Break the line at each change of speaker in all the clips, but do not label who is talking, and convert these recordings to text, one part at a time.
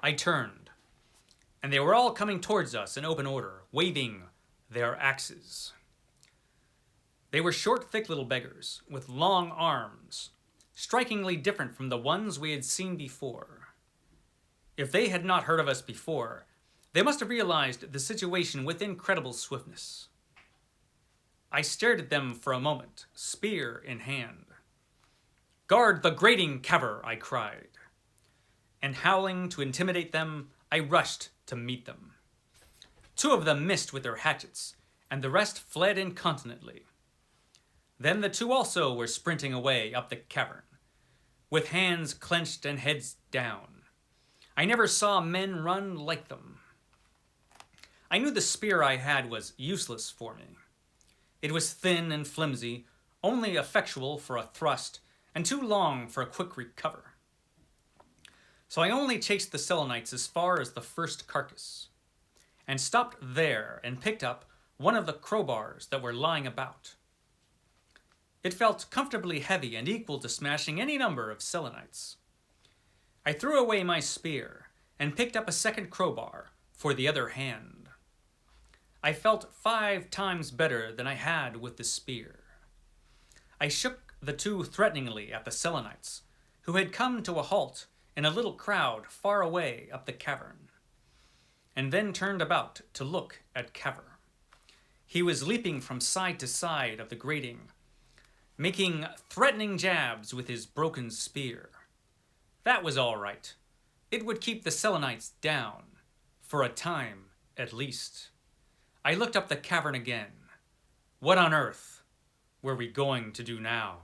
I turned, and they were all coming towards us in open order, waving their axes. They were short, thick little beggars, with long arms, strikingly different from the ones we had seen before. If they had not heard of us before, they must have realized the situation with incredible swiftness. I stared at them for a moment, spear in hand. "Guard the grating, Caver!" I cried. And howling to intimidate them, I rushed to meet them. 2 of them missed with their hatchets, and the rest fled incontinently. Then the 2 also were sprinting away up the cavern, with hands clenched and heads down. I never saw men run like them. I knew the spear I had was useless for me. It was thin and flimsy, only effectual for a thrust, and too long for a quick recover. So I only chased the Selenites as far as the first carcass, and stopped there and picked up one of the crowbars that were lying about. It felt comfortably heavy and equal to smashing any number of Selenites. I threw away my spear and picked up a second crowbar for the other hand. I felt 5 times better than I had with the spear. I shook the 2 threateningly at the Selenites, who had come to a halt in a little crowd far away up the cavern, and then turned about to look at Caver. He was leaping from side to side of the grating, making threatening jabs with his broken spear. That was all right. It would keep the Selenites down, for a time at least. I looked up the cavern again. What on earth were we going to do now?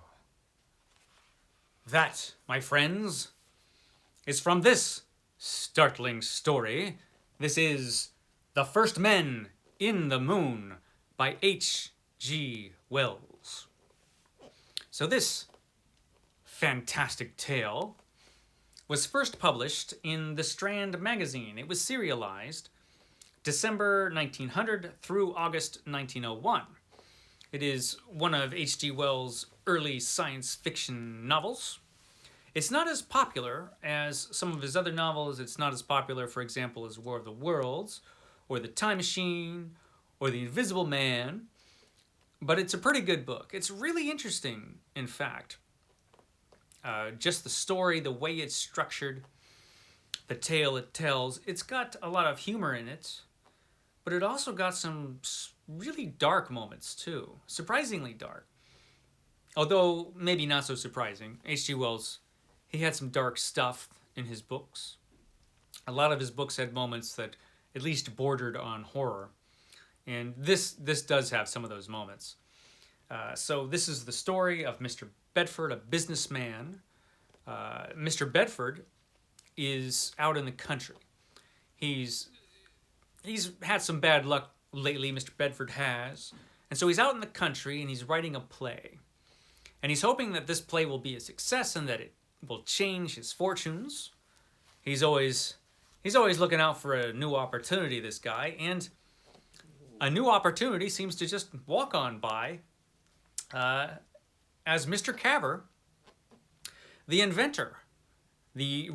That, my friends, is from this startling story. This is The First Men in the Moon by H.G. Wells. So this fantastic tale was first published in the Strand magazine. It was serialized December 1900 through August 1901. It is one of H.G. Wells' early science fiction novels. It's not as popular as some of his other novels. It's not as popular, for example, as War of the Worlds, or The Time Machine, or The Invisible Man, but it's a pretty good book. It's really interesting, in fact. Just the story, the way it's structured, the tale it tells. It's got a lot of humor in it, but it also got some really dark moments too. Surprisingly dark. Although maybe not so surprising. H.G. Wells, he had some dark stuff in his books. A lot of his books had moments that at least bordered on horror. And this does have some of those moments. So this is the story of Mr. Bedford, a businessman. Mr. Bedford is out in the country. He's had some bad luck lately, Mr. Bedford has. And so he's out in the country and he's writing a play. And he's hoping that this play will be a success and that it will change his fortunes. He's always looking out for a new opportunity, this guy. And a new opportunity seems to just walk on by as Mr. Caver, the inventor, the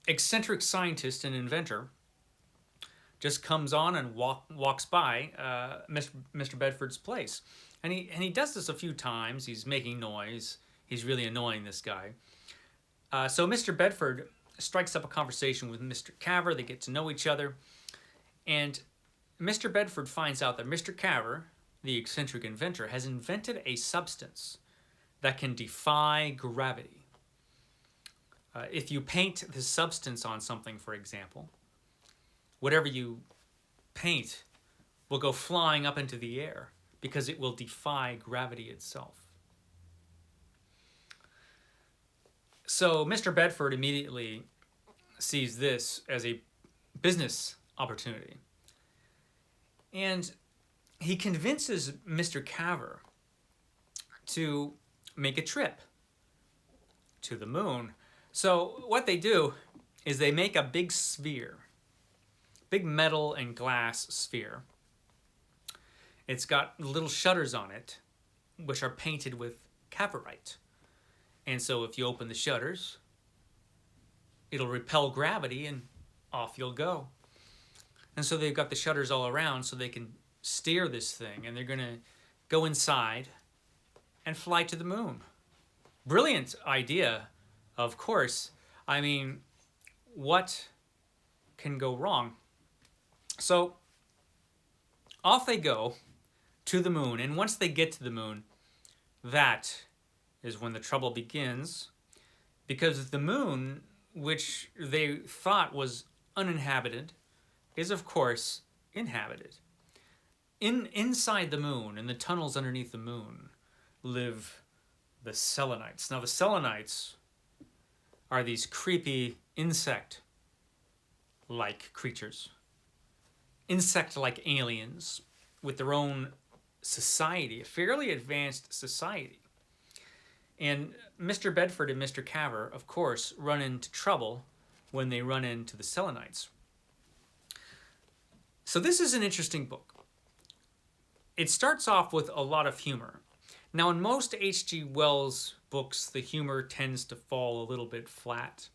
eccentric scientist and inventor, just comes on and walks by Mr. Bedford's place. And he does this a few times. He's making noise. He's really annoying, this guy. So Mr. Bedford strikes up a conversation with Mr. Caver. They get to know each other. And Mr. Bedford finds out that Mr. Caver, the eccentric inventor, has invented a substance that can defy gravity. If you paint this substance on something, for example, whatever you paint will go flying up into the air because it will defy gravity itself. So Mr. Bedford immediately sees this as a business opportunity. And he convinces Mr. Caver to make a trip to the moon. So what they do is they make a big sphere, big metal and glass sphere. It's got little shutters on it, which are painted with caverite. And so if you open the shutters, it'll repel gravity and off you'll go. And so they've got the shutters all around so they can steer this thing, and they're going to go inside and fly to the moon. Brilliant idea, of course. I mean, what can go wrong? So off they go to the moon, and once they get to the moon, that is when the trouble begins, because the moon, which they thought was uninhabited, is of course inhabited. Inside the moon, in the tunnels underneath the moon, live the Selenites. Now the Selenites are these creepy insect-like creatures. Insect-like aliens with their own society, a fairly advanced society. And Mr. Bedford and Mr. Caver, of course, run into trouble when they run into the Selenites. So this is an interesting book. It starts off with a lot of humor. Now, in most H.G. Wells books, the humor tends to fall a little bit flat.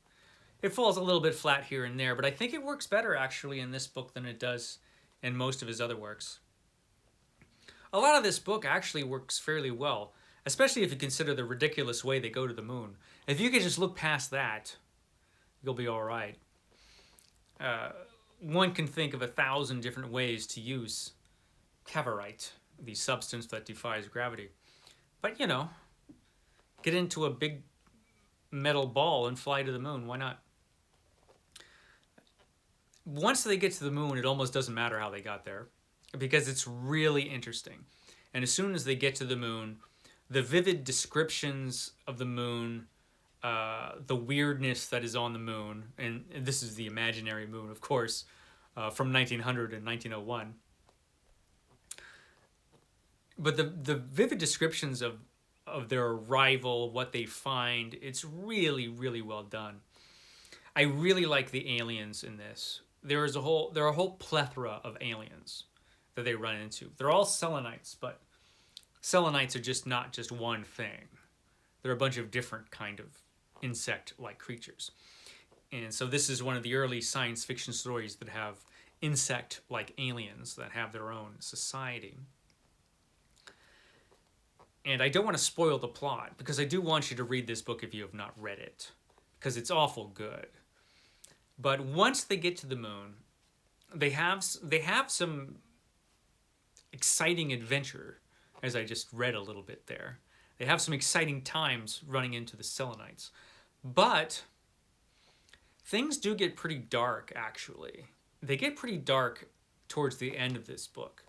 It falls a little bit flat here and there, but I think it works better, actually, in this book than it does in most of his other works. A lot of this book actually works fairly well, especially if you consider the ridiculous way they go to the moon. If you could just look past that, you'll be all right. One can think of 1,000 different ways to use cavorite, the substance that defies gravity. But, you know, get into a big metal ball and fly to the moon. Why not? Once they get to the moon, it almost doesn't matter how they got there, because it's really interesting. And as soon as they get to the moon, the vivid descriptions of the moon, the weirdness that is on the moon, and this is the imaginary moon, of course, from 1900 and 1901. But the vivid descriptions of their arrival, what they find, it's really, really well done. I really like the aliens in this. There are a whole plethora of aliens that they run into. They're all Selenites, but Selenites are not just one thing. They're a bunch of different kind of insect-like creatures. And so this is one of the early science fiction stories that have insect-like aliens that have their own society. And I don't want to spoil the plot, because I do want you to read this book if you have not read it, because it's awful good. But once they get to the moon, they have some exciting adventure, as I just read a little bit there. They have some exciting times running into the Selenites. But things do get pretty dark, actually. They get pretty dark towards the end of this book.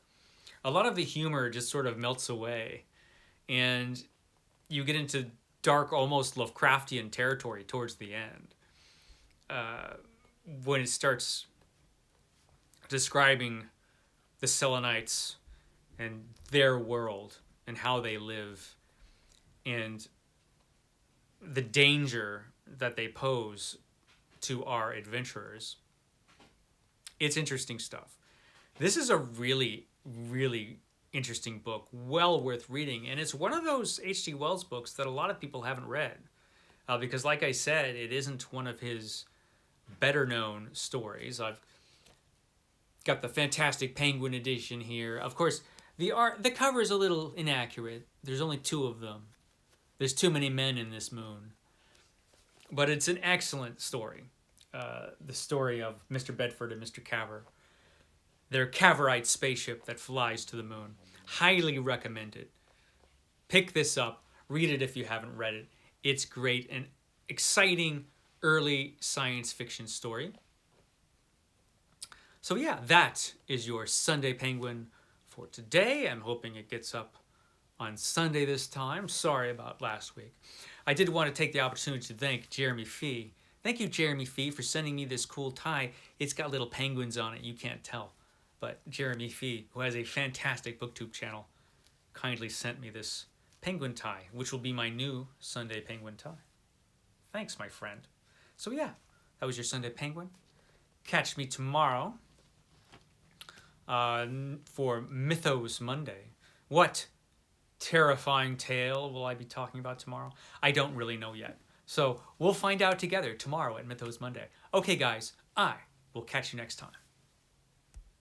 A lot of the humor just sort of melts away, and you get into dark, almost Lovecraftian territory towards the end. When it starts describing the Selenites and their world and how they live and the danger that they pose to our adventurers. It's interesting stuff. This is a really, really interesting book, well worth reading, and it's one of those H.G. Wells books that a lot of people haven't read, because like I said, it isn't one of his better known stories. I've got the Fantastic Penguin edition here. Of course, the cover is a little inaccurate. There's only 2 of them. There's too many men in this moon. But it's an excellent story. The story of Mr. Bedford and Mr. Caver. Their Cavorite spaceship that flies to the moon. Highly recommended. Pick this up. Read it if you haven't read it. It's great and exciting early science fiction story. So yeah, that is your Sunday Penguin for today. I'm hoping it gets up on Sunday this time. Sorry about last week. I did want to take the opportunity to thank Jeremy Fee. Thank you, Jeremy Fee, for sending me this cool tie. It's got little penguins on it. You can't tell. But Jeremy Fee, who has a fantastic booktube channel, kindly sent me this penguin tie, which will be my new Sunday Penguin tie. Thanks, my friend. So yeah, that was your Sunday Penguin. Catch me tomorrow for Mythos Monday. What terrifying tale will I be talking about tomorrow? I don't really know yet. So we'll find out together tomorrow at Mythos Monday. Okay, guys, I We'll catch you next time.